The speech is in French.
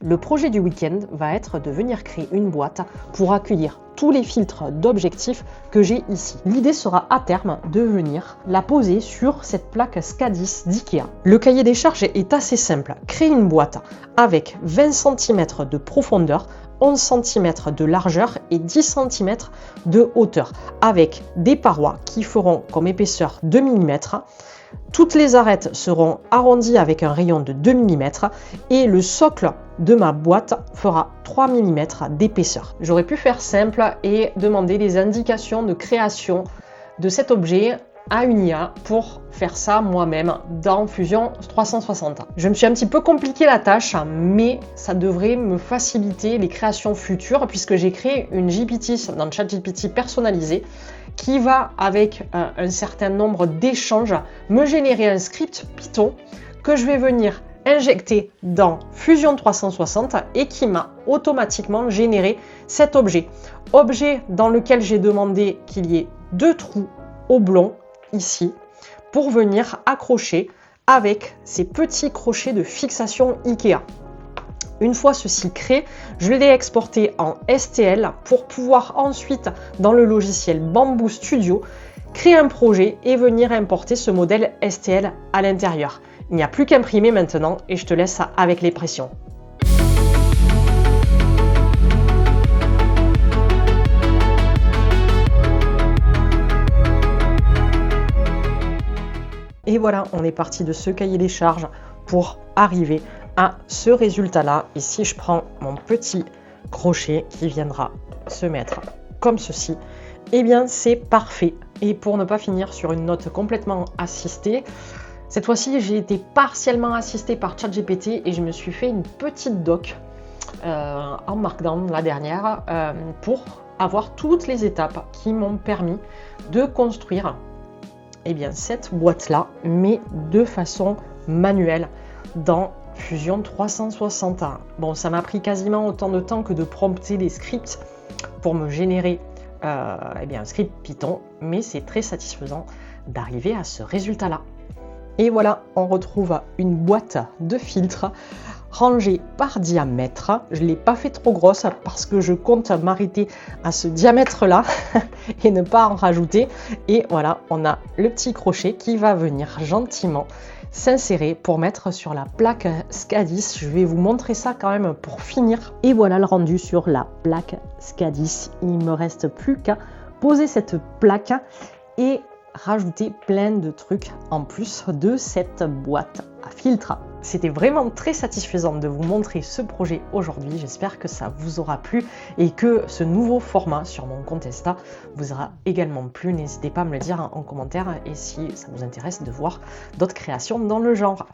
Le projet du week-end va être de venir créer une boîte pour accueillir tous les filtres d'objectifs que j'ai ici. L'idée sera à terme de venir la poser sur cette plaque SK10 d'IKEA. Le cahier des charges est assez simple. Créer une boîte avec 20 cm de profondeur, 11 cm de largeur et 10 cm de hauteur, avec des parois qui feront comme épaisseur 2 mm. Toutes les arêtes seront arrondies avec un rayon de 2 mm et le socle de ma boîte fera 3 mm d'épaisseur. J'aurais pu faire simple et demander des indications de création de cet objet à une IA pour faire ça moi-même dans Fusion 360. Je me suis un petit peu compliqué la tâche, mais ça devrait me faciliter les créations futures puisque j'ai créé une GPT dans ChatGPT personnalisée qui va, avec un certain nombre d'échanges, me générer un script Python que je vais venir injecter dans Fusion 360 et qui m'a automatiquement généré cet objet. Objet dans lequel j'ai demandé qu'il y ait 2 trous oblongs ici pour venir accrocher avec ces petits crochets de fixation IKEA. Une fois ceci créé, je l'ai exporté en STL pour pouvoir ensuite, dans le logiciel Bamboo Studio, créer un projet et venir importer ce modèle STL à l'intérieur. Il n'y a plus qu'à imprimer maintenant et je te laisse avec les pressions. Et voilà, on est parti de ce cahier des charges pour arriver à ce résultat-là. Et si je prends mon petit crochet qui viendra se mettre comme ceci, eh bien c'est parfait. Et pour ne pas finir sur une note complètement assistée, cette fois-ci j'ai été partiellement assistée par ChatGPT et je me suis fait une petite doc en Markdown la dernière pour avoir toutes les étapes qui m'ont permis de construire cette boîte-là, mais de façon manuelle dans Fusion 360. Bon, ça m'a pris quasiment autant de temps que de prompter les scripts pour me générer un script Python, mais c'est très satisfaisant d'arriver à ce résultat-là. Et voilà, on retrouve une boîte de filtres rangée par diamètre. Je ne l'ai pas fait trop grosse parce que je compte m'arrêter à ce diamètre-là et ne pas en rajouter. Et voilà, on a le petit crochet qui va venir gentiment s'insérer pour mettre sur la plaque SK10. Je vais vous montrer ça quand même pour finir. Et voilà le rendu sur la plaque SK10. Il ne me reste plus qu'à poser cette plaque et rajouter plein de trucs en plus de cette boîte à filtre. C'était vraiment très satisfaisant de vous montrer ce projet aujourd'hui. J'espère que ça vous aura plu et que ce nouveau format sur mon compte Insta vous aura également plu. N'hésitez pas à me le dire en commentaire et si ça vous intéresse de voir d'autres créations dans le genre.